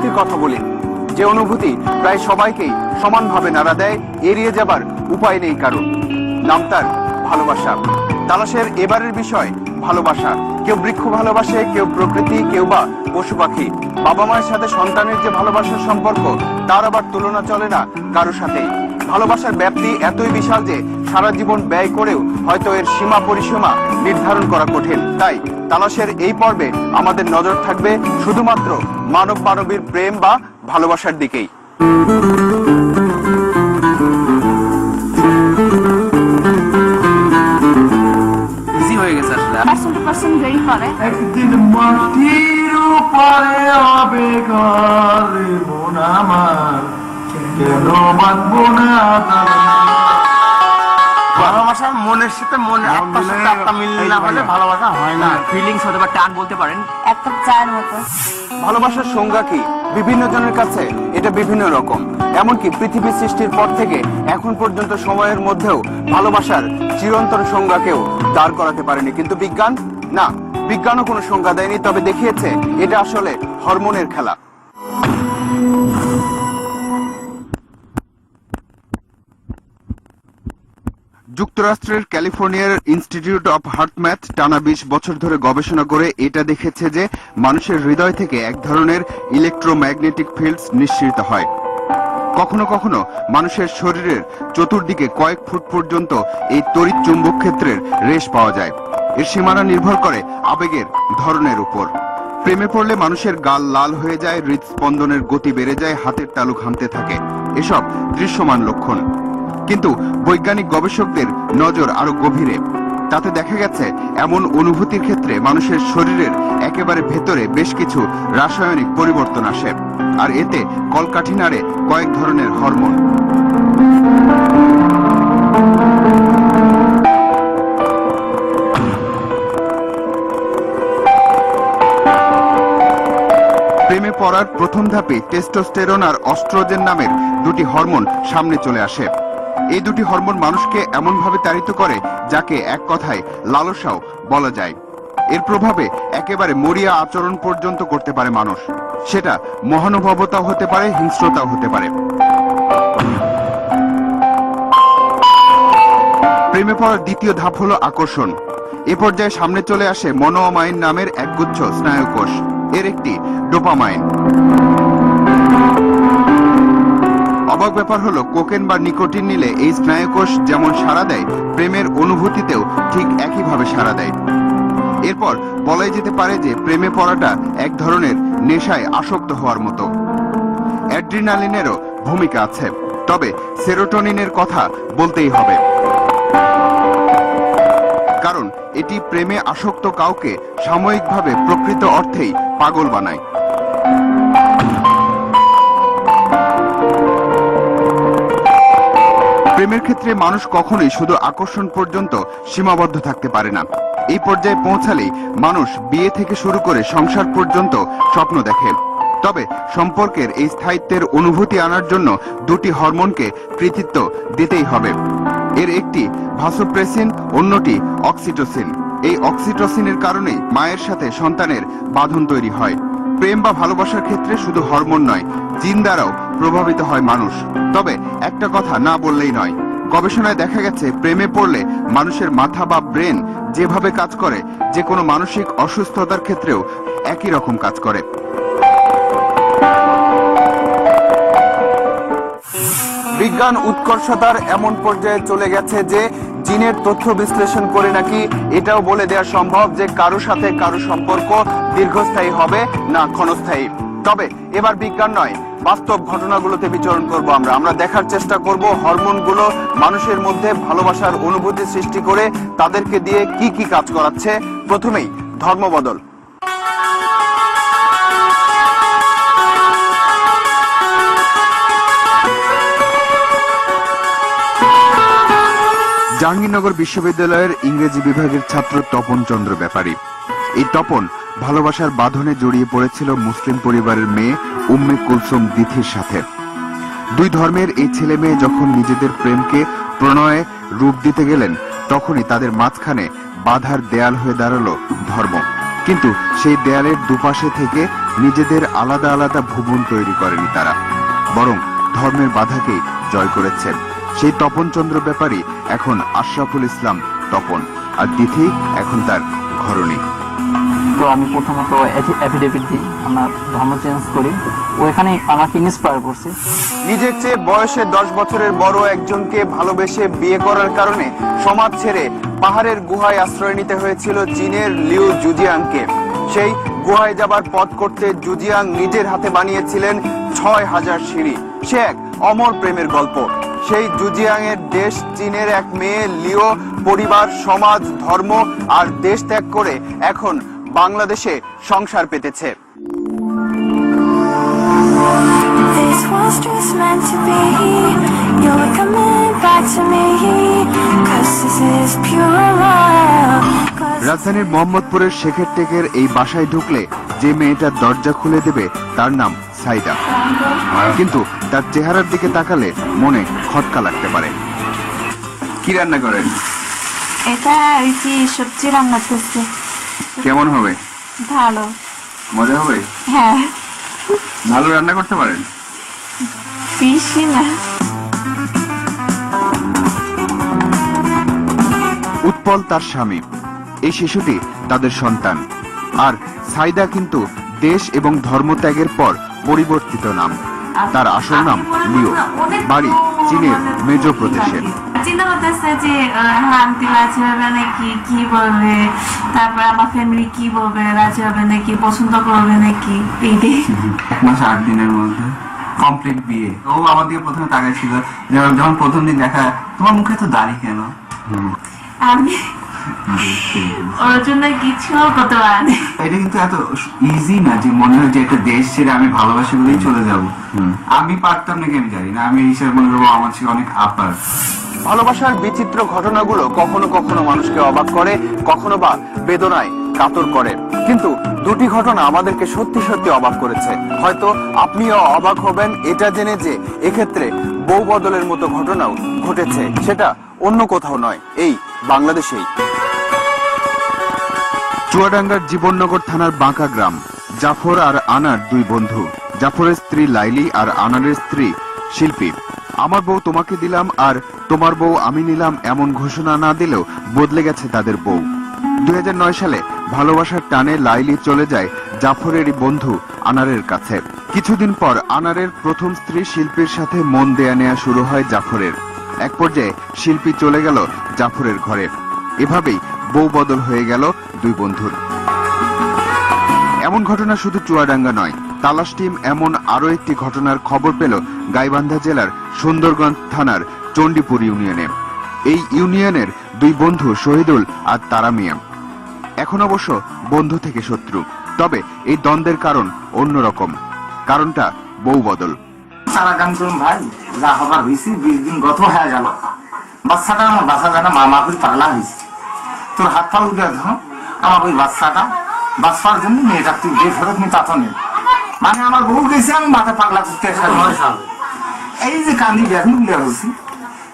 অনুভূতির কথা বলি, যে অনুভূতি প্রায় সবাইকেই সমানভাবে নাড়া দেয়, এড়িয়ে যাবার উপায় নেই কারণ। নাম তার ভালোবাসা। তালাশের এবারের বিষয় ভালোবাসা। কেউ বৃক্ষ ভালোবাসে, কেউ প্রকৃতি, কেউ বা পশু পাখি। বাবা মায়ের সাথে সন্তানের যে ভালোবাসার সম্পর্ক, তার আবার তুলনা চলে না কারো সাথেই। ভালোবাসার ব্যাপ্তি এতই বিশাল যে সারা জীবন ব্যয় করেও হয়তো এর সীমা পরিসীমা নির্ধারণ করা কঠিন। তাই তালাশের এই পর্বে আমাদের নজর থাকবে শুধুমাত্র মানব মানবীর প্রেম বা ভালোবাসার দিকেই। ইজি হয়ে গেছে আসলে। পার্সন টু পার্সন ভেরি করে। একদিন মাটির উপরে হবে ঘর মন আমার, কেন বাঁধবো না ভালোবাসার মনের সাথে মনে আত্মার সাথে আত্মা মিললে না হলে ভালোবাসা হয় না। ফিলিংস অথবা টান বলতে পারেন। একটা চায়ের মতো। ভালোবাসার সংজ্ঞা কি? বিভিন্ন জনের কাছে এটা বিভিন্ন রকম। এমনকি পৃথিবী সৃষ্টির পর থেকে এখন পর্যন্ত সময়ের মধ্যেও ভালোবাসার চিরন্তন সংজ্ঞা কেউ দাঁড় করাতে পারেনি। কিন্তু বিজ্ঞান না, বিজ্ঞানও কোনো সংজ্ঞা দেয়নি, তবে দেখিয়েছে এটা আসলে হরমোনের খেলা। যুক্তরাষ্ট্রের ক্যালিফোর্নিয়ার ইনস্টিটিউট অফ হার্ট ম্যাথ টানা 20 বছর ধরে গবেষণা করে এটা দেখেছে যে মানুষের হৃদয় থেকে এক ধরনের ইলেকট্রোম্যাগনেটিক ফিল্ডস নিঃসৃত হয়। কখনো কখনো মানুষের শরীরের চতুর্দিকে কয়েক ফুট পর্যন্ত এই তড়িৎ চুম্বক ক্ষেত্রের রেশ পাওয়া যায়। এর সীমানা নির্ভর করে আবেগের ধরনের উপর। প্রেমে পড়লে মানুষের গাল লাল হয়ে যায়, হৃদস্পন্দনের গতি বেড়ে যায়, হাতের তালু ঘামতে থাকে। এসব দৃশ্যমান লক্ষণ। কিন্তু বৈজ্ঞানিক গবেষকদের নজর আরো গভীরে। তাতে দেখা গেছে এমন অনুভূতির ক্ষেত্রে মানুষের শরীরের একেবারে ভেতরে বেশ কিছু রাসায়নিক পরিবর্তন আসে, আর এতে কলকাঠি নাড়ে কয়েক ধরনের হরমোন। প্রেমে পড়ার প্রথম ধাপে টেস্টোস্টেরন আর অস্ট্রোজেন নামের দুটি হরমোন সামনে চলে আসে। এই দুটি হরমোন মানুষকে এমনভাবে তাড়িত করে যাকে এক কথায় লালসাও বলা যায়। এর প্রভাবে একেবারে মরিয়া আচরণ পর্যন্ত করতে পারে মানুষ। সেটা মহানুভবতাও হতে পারে, হিংস্রতাও হতে পারে। প্রেমে পড়ার দ্বিতীয় ধাপ হলো আকর্ষণ। এ পর্যায়ে সামনে চলে আসে মনোমাইন নামের একগুচ্ছ স্নায়ুকোষ। এর একটি ডোপামাইন। অবাক ব্যাপার হলো কোকেন বা নিকোটিন নিলে এই স্নায়ুকোষ যেমন সাড়া দেয়, প্রেমের অনুভূতিতেও ঠিক একইভাবে সাড়া দেয়। এরপর বলাই যেতে পারে যে প্রেমে পড়াটা এক ধরনের নেশায় আসক্ত হওয়ার মতো। অ্যাড্রিনালিনেরও ভূমিকা আছে, তবে সেরোটোনিনের কথা বলতেই হবে, কারণ এটি প্রেমে আসক্ত কাউকে সাময়িকভাবে প্রকৃত অর্থেই পাগল বানায়। প্রেমের ক্ষেত্রে মানুষ কখনোই শুধু আকর্ষণ পর্যন্ত সীমাবদ্ধ থাকতে পারে না। এই পর্যায়ে পৌঁছালেই মানুষ বিয়ে থেকে শুরু করে সংসার পর্যন্ত স্বপ্ন দেখে। তবে সম্পর্কের এই স্থায়িত্বের অনুভূতি আনার জন্য দুটি হরমোনকে কৃতিত্ব দিতেই হবে। এর একটি ভাসোপ্রেসিন, অন্যটি অক্সিটোসিন। এই অক্সিটোসিনের কারণেই মায়ের সাথে সন্তানের বাঁধন তৈরি হয়। প্রেম বা ভালোবাসার ক্ষেত্রে শুধু হরমোন নয়, জিন দ্বারাও প্রভাবিত হয় মানুষ। তবে একটা কথা না বললেই নয়, গবেষণায় দেখা গেছে প্রেমে পড়লে মানুষের মাথা বা ব্রেন যেভাবে কাজ করে, যে কোনো মানসিক অসুস্থতার ক্ষেত্রেও একই রকম কাজ করে। বিজ্ঞান উৎকর্ষতার এমন পর্যায়ে চলে গেছে যে জিনের তথ্য বিশ্লেষণ করে নাকি এটাও বলে দেওয়া সম্ভব যে কারো সাথে কারো সম্পর্ক দীর্ঘস্থায়ী হবে না ক্ষণস্থায়ী। তবে এবার বিজ্ঞান নয়, বাস্তব ঘটনাগুলোতে বিচরণ করব। আমরা দেখার চেষ্টা করব হরমোনগুলো মানুষের মধ্যে ভালোবাসার অনুভূতি সৃষ্টি করে তাদেরকে দিয়ে কি কি কাজ করাচ্ছে। প্রথমেই ধর্মবদল। জাহাঙ্গীরনগর বিশ্ববিদ্যালয়ের ইংরেজি বিভাগের ছাত্র তপন চন্দ্র ব্যাপারী। এই তপন ভালোবাসার বাঁধনে জড়িয়ে পড়েছিল মুসলিম পরিবারের মেয়ে উম্মে কুলসুম দিথির সাথে। দুই ধর্মের এই ছেলে মেয়ে যখন নিজেদের প্রেমকে প্রণয়ে রূপ দিতে গেলেন, তখনই তাদের মাঝখানে বাধার দেয়াল হয়ে দাঁড়ালো ধর্ম। কিন্তু সেই দেয়ালের দুপাশে থেকে নিজেদের আলাদা আলাদা ভুবন তৈরি করেনি তারা, বরং ধর্মের বাধাকেই জয় করেছেন। সেই তপনচন্দ্র ব্যাপারী এখন আশরাফুল ইসলাম তপন, আর তিথি এখন তার ঘরণী। তো আমি প্রথমত অ্যাফিডেভিট দিই, আমার ধর্ম চেঞ্জ করি, ও এখানে আমাকে ইন্সপায়ার করছে। নিজের চেয়ে বয়সে 10 বছরের বড় একজনকে ভালোবেসে বিয়ে করার কারণে সমাজ ছেড়ে পাহাড়ের গুহায় আশ্রয় নিতে হয়েছিল চীনের লিউ জুজিয়াংকে। সেই গুহায় যাবার পথ করতে জুজিয়াং নিজের হাতে বানিয়েছিলেন 6000 সিঁড়ি। সে এক অমর প্রেমের গল্প। সেই জুজিয়াং এর দেশ চীনের এক মেয়ে লিও পরিবার, সমাজ, ধর্ম আর দেশ ত্যাগ করে এখন বাংলাদেশে সংসার পেতেছে। This was just meant to be. You're coming back to me. 'Cause this is pure love. 'Cause রাজধানীর মোহাম্মদপুরের শেখের টেকের এই বাসায় ঢুকলে যে মেয়েটার দরজা খুলে দেবে তার নাম সাইদা, কিন্তু তার চেহারার দিকে তাকালে মনে খটকা লাগতে পারে। কি রান্না করেন? এটা ওই যে সবজি রান্না করছে। কেমন হবে? ভালো। মজা হবে? হ্যাঁ, ভালো রান্না করতে পারেন? বেশি না। উৎপল তার স্বামী, এই শিশুটি তাদের সন্তান। আর সাইদা কিন্তু দেশ এবং ধর্মত্যাগের পর পরিবর্তিত নাম। তার আসল নাম লিও, বাড়ি চীনের মেজো প্রদেশে। চিন্তা করতেছে যে আন্টি রাজি হবে নাকি, কি বলবে, তারপর আমার ফ্যামিলি কি বলবে, রাজি হবে নাকি, পছন্দ করবে নাকি, এইটাই। 1 মাস 8 দিনের মধ্যে কমপ্লিট বিয়ে। ও আমার দিকে প্রথমে তাকাইছিল, যখন প্রথম দিন দেখা, তোমার মুখে তো দাড়ি কেন? আমি ওর জন্য কিছু করতে পারি। এটা কিন্তু এত ইজি না যে মনে হয় যে একটা দেশ ছেড়ে আমি ভালোবাসি বলেই চলে যাব। আমি পারতাম নাকি আমি জানি না, আমি এই হিসাবে মনে করবো আমার ছিল অনেক আপার। ভালোবাসার বিচিত্র ঘটনাগুলো কখনো কখনো মানুষকে অবাক করে, কখনো বা বেদনায় কাতর করে। কিন্তু দুটি ঘটনা আমাদেরকে সত্যি সত্যি অবাক করেছে। হয়তো আপনিও অবাক হবেন এটা জেনে যে এক্ষেত্রে বউ বদলের মতো ঘটনাও ঘটেছে, সেটা অন্য কোথাও নয়, এই বাংলাদেশেই। চুয়াডাঙ্গার জীবননগর থানার বাঁকা গ্রাম। জাফর আর আনার দুই বন্ধু, জাফরের স্ত্রী লাইলি আর আনারের স্ত্রী শিল্পী। আমার বউ তোমাকে দিলাম আর তোমার বউ আমি নিলাম এমন ঘোষণা না দিলেও বদলে গেছে তাদের বউ। 2009 সালে ভালোবাসার টানে লাইলি চলে যায় জাফরেরই বন্ধু আনারের কাছে। কিছুদিন পর আনারের প্রথম স্ত্রী শিল্পীর সাথে মন দেয়া নেয়া শুরু হয় জাফরের। এক পর্যায়ে শিল্পী চলে গেল জাফরের ঘরে। এভাবেই বউ বদল হয়ে গেল দুই বন্ধুর। এমন ঘটনা শুধু চুয়াডাঙ্গা নয়, তালাশ টিম এমন আরো একটি ঘটনার খবর পেল গাইবান্ধা জেলার সুন্দরগঞ্জ থানার চণ্ডীপুর ইউনিয়নে। এই ইউনিয়নের দুই বন্ধু শহীদুল আর তারা মিয়া এখন অবশ্য বন্ধু থেকে শত্রু। তবে এই দ্বন্দ্বের কারণ অন্যরকম, কারণটা বউ বদল। সারা গান করুন ভাই, যা হবার হয়েছি 20 দিন গত হয়ে গেল। বাচ্চাটা আমার বাসা জানা মামা করে পাগলা হয়েছে। তোর হাত পা উঠে ধর আমার ওই বাচ্চাটা, বাচ্চার জন্য মেয়েটা তুই যে ফেরত নিয়ে তা তো নেই। মানে আমার বউ গেছে, আমি মাথা পাগলা করতে এই যে কান্দি ব্যাগুন গুলো হয়েছি,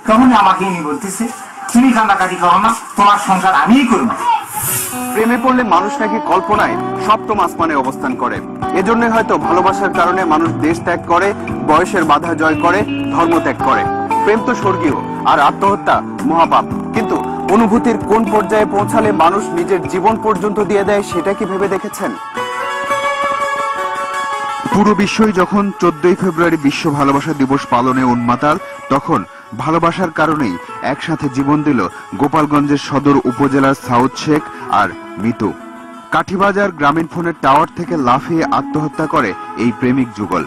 তখন আমাকে নিয়ে বলতেছে তুমি কান্দাকাটি করো না, তোমার সংসার আমিই করবো। প্রেমে পড়লে মানুষ নাকি কল্পনায় সপ্তম আসমানে অবস্থান করে। এজন্যই হয়তো ভালোবাসার কারণে মানুষ দেশ ত্যাগ করে, বয়সের বাধা জয় করে, ধর্ম ত্যাগ করে। প্রেম তো স্বর্গীয় আর আত্মহত্যা মহাপাপ, কিন্তু অনুভূতির কোন পর্যায়ে পৌঁছালে মানুষ নিজের জীবন পর্যন্ত দিয়ে দেয় সেটা কি ভেবে দেখেছেন? পুরো বিশ্বই যখন 14 ফেব্রুয়ারি বিশ্ব ভালোবাসা দিবস পালনে উন্মাতাল, তখন ভালোবাসার কারণেই একসাথে জীবন দিল গোপালগঞ্জের সদর উপজেলার সাউথ শেখ আর মিতু। কাঠিবাজার গ্রামীণ ফোনের টাওয়ার থেকে লাফিয়ে আত্মহত্যা করে এই প্রেমিক যুগল।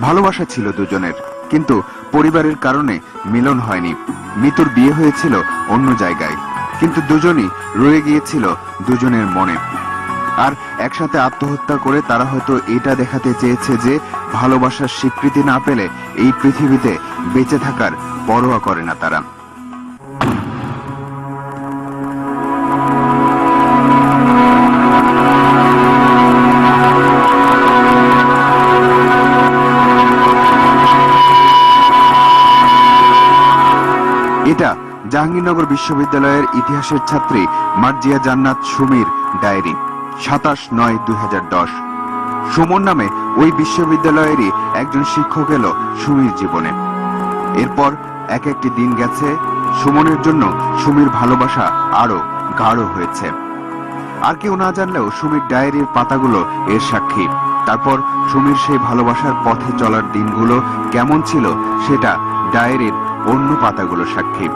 ভালোবাসা ছিল দুজনের, কিন্তু পরিবারের কারণে মিলন হয়নি। মিতুর বিয়ে হয়েছিল অন্য জায়গায়, কিন্তু দুজনই রয়ে গিয়েছিল দুজনের মনে। আর একসাথে আত্মহত্যা করে তারা হয়তো এটা দেখাতে চেয়েছে যে ভালোবাসার স্বীকৃতি না পেলে এই পৃথিবীতে বেঁচে থাকার পরোয়া করে না তারা। এটা জাহাঙ্গীরনগর বিশ্ববিদ্যালয়ের ইতিহাসের ছাত্রী মার্জিয়া জান্নাত সুমির ডায়েরি। 27/9/2010। সুমন নামে ওই বিশ্ববিদ্যালয়েরই একজন শিক্ষক এলো সুমির জীবনে। এরপর এক একটি দিন গেছে, সুমনের জন্য সুমির ভালোবাসা আরো গাঢ় হয়েছে। আর কেউ না জানলেও সুমির ডায়েরির পাতাগুলো এর সাক্ষী। তারপর সুমির সেই ভালোবাসার পথে চলার দিনগুলো কেমন ছিল সেটা ডায়েরির অন্য পাতাগুলো সাক্ষী।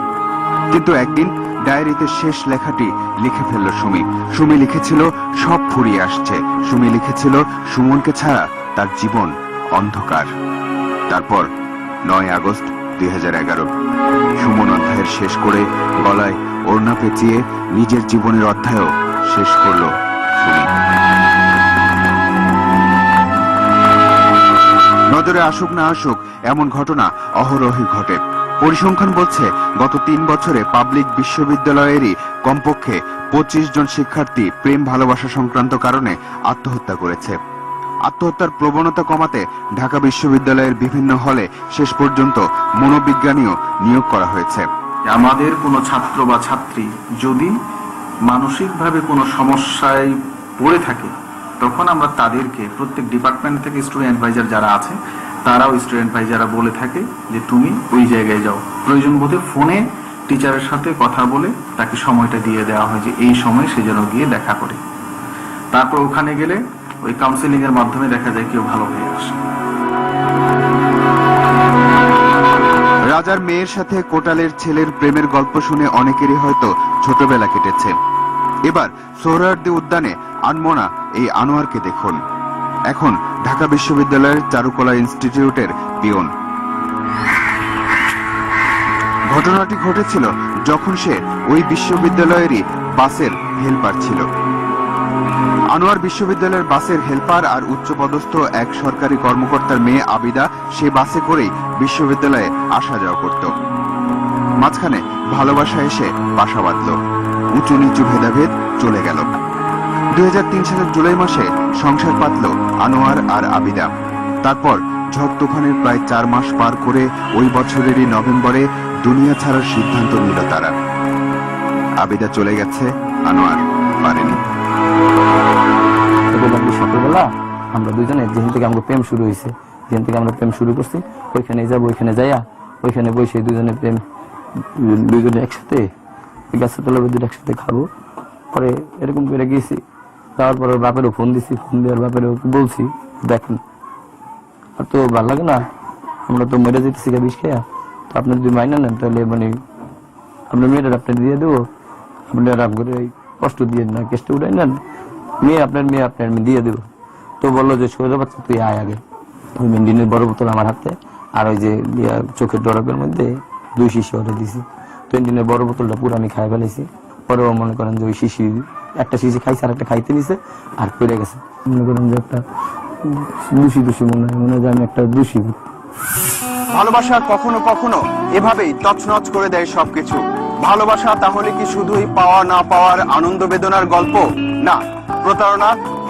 কিন্তু একদিন ডায়েরিতে শেষ লেখাটি লিখে ফেলল সুমি। সুমি লিখেছিল সব ফুরিয়ে আসছে। সুমি লিখেছিল সুমনকে ছাড়া তার জীবন অন্ধকার। তারপর 9 আগস্ট 2011 সুমন অধ্যায়ের শেষ করে গলায় ওড়না পেঁচিয়ে নিজের জীবনের অধ্যায়ও শেষ করল সুমি। নজরে আসুক না আসুক এমন ঘটনা অহরহই ঘটে। পরিসংখ্যান বলছে গত 3 বছরে পাবলিক বিশ্ববিদ্যালয়েরই কমপক্ষে 25 জন শিক্ষার্থী প্রেম ভালোবাসা সংক্রান্ত কারণে আত্মহত্যা করেছে। আত্মহত্যার প্রবণতা কমাতে ঢাকা বিশ্ববিদ্যালয়ের বিভিন্ন হলে শেষ পর্যন্ত মনোবিজ্ঞানীও নিয়োগ করা হয়েছে। আমাদের কোনো ছাত্র বা ছাত্রী যদি মানসিকভাবে কোনো সমস্যায় পড়ে থাকে, তখন আমরা তাদেরকে প্রত্যেক ডিপার্টমেন্ট থেকে স্টুডেন্ট অ্যাডভাইজার যারা আছে তারাও স্টুডেন্ট অ্যাডভাইজাররা বলে থাকে যে তুমি ওই জায়গায় যাও। প্রয়োজন বোধে ফোনে টিচারের সাথে কথা বলে তাকে সময়টা দিয়ে দেওয়া হয় যে এই সময় সে যেন গিয়ে দেখা করে। তারপর ওখানে গেলে ওই কাউন্সিলিং এর মাধ্যমে দেখা যায় কেউ ভালো হয়ে আসে। রাজার মেয়ের সাথে কোটালের ছেলের প্রেমের গল্প শুনে অনেকেরই হয়তো ছোটবেলা কেটেছে। এবার সোহরাওয়ার্দী উদ্যানে আনমনা এই আনোয়ারকে দেখুন। এখন ঢাকা বিশ্ববিদ্যালয়ের চারুকলা ইনস্টিটিউটের পিয়ন। ঘটনাটি ঘটেছিল যখন সে ওই বিশ্ববিদ্যালয়েরই বাসের হেল্পার ছিল। আনোয়ার বিশ্ববিদ্যালয়ের বাসের হেল্পার আর উচ্চপদস্থ এক সরকারি কর্মকর্তার মেয়ে আবিদা সে বাসে করেই বিশ্ববিদ্যালয়ে আসা যাওয়া করত। মাঝখানে ভালোবাসা এসে বাসা বাঁধল, উঁচু নিচু ভেদাভেদ চলে গেল। 2003 সালের জুলাই মাসে সংসার পাতল আনোয়ার আর আবিদা। তারপর ঝড় তুফানের প্রায় 4 মাস পার করে ওই বছরেরই নভেম্বরে দুনিয়া ছাড়ার সিদ্ধান্ত নিল তারা। আবিদা চলে গেছে, আনোয়ার পারেনি। সকালবেলা আমরা দুজনে যেখান থেকে আমাদের প্রেম শুরু হয়েছে, যেখান থেকে আমরা প্রেম শুরু করছি ওইখানে যাবো, ওইখানে যাইয়া ওইখানে বসে দুজনে প্রেম, দুজনে একসাথে গাছের তলা দুটো একসাথে খাবো। পরে এরকম করে গেছি, যাওয়ার পরে বাপেরও ফোন দিছি, ফোন দেওয়ার বাপেরও বলছি দেখেন আর তো ভালো লাগে না, আমরা তো মেরে যেতেছি বিষ খেয়া, তো আপনি যদি মাইনা নেন তাহলে মানে আপনার মেয়েটা আপনি দিয়ে দেবো, আপনি আরাম করে কষ্ট দিয়ে না কেসটা উঠাই নেন, মেয়ে আপনার আমি দিয়ে দেবো। তো বললো যে সোজা বাচ্চা তুই আয় আগে। ওই মেন্ডিনের বড় বোতল আমার হাতে আর ওই যে চোখের ডরকের মধ্যে 2 শিশি ওটা দিছি। তো ইঞ্জিনের বড় বোতলটা পুরো আমি খাই ফেলেছি। পরেও মনে করেন যে ওই শিশি একটা শিশি খাইছে আর একটা খাইতে নিছে আর পড়ে গেছে। মনে করেন যে একটা দোষী মনে হয় যে আমি একটা দোষী। ভালোবাসা কখনো কখনো এভাবেই তছনছ করে দেয় সবকিছু। ভালোবাসা তাহলে কি শুধুই পাওয়া না পাওয়ার আনন্দ বেদনার গল্প? না, প্রতারণা,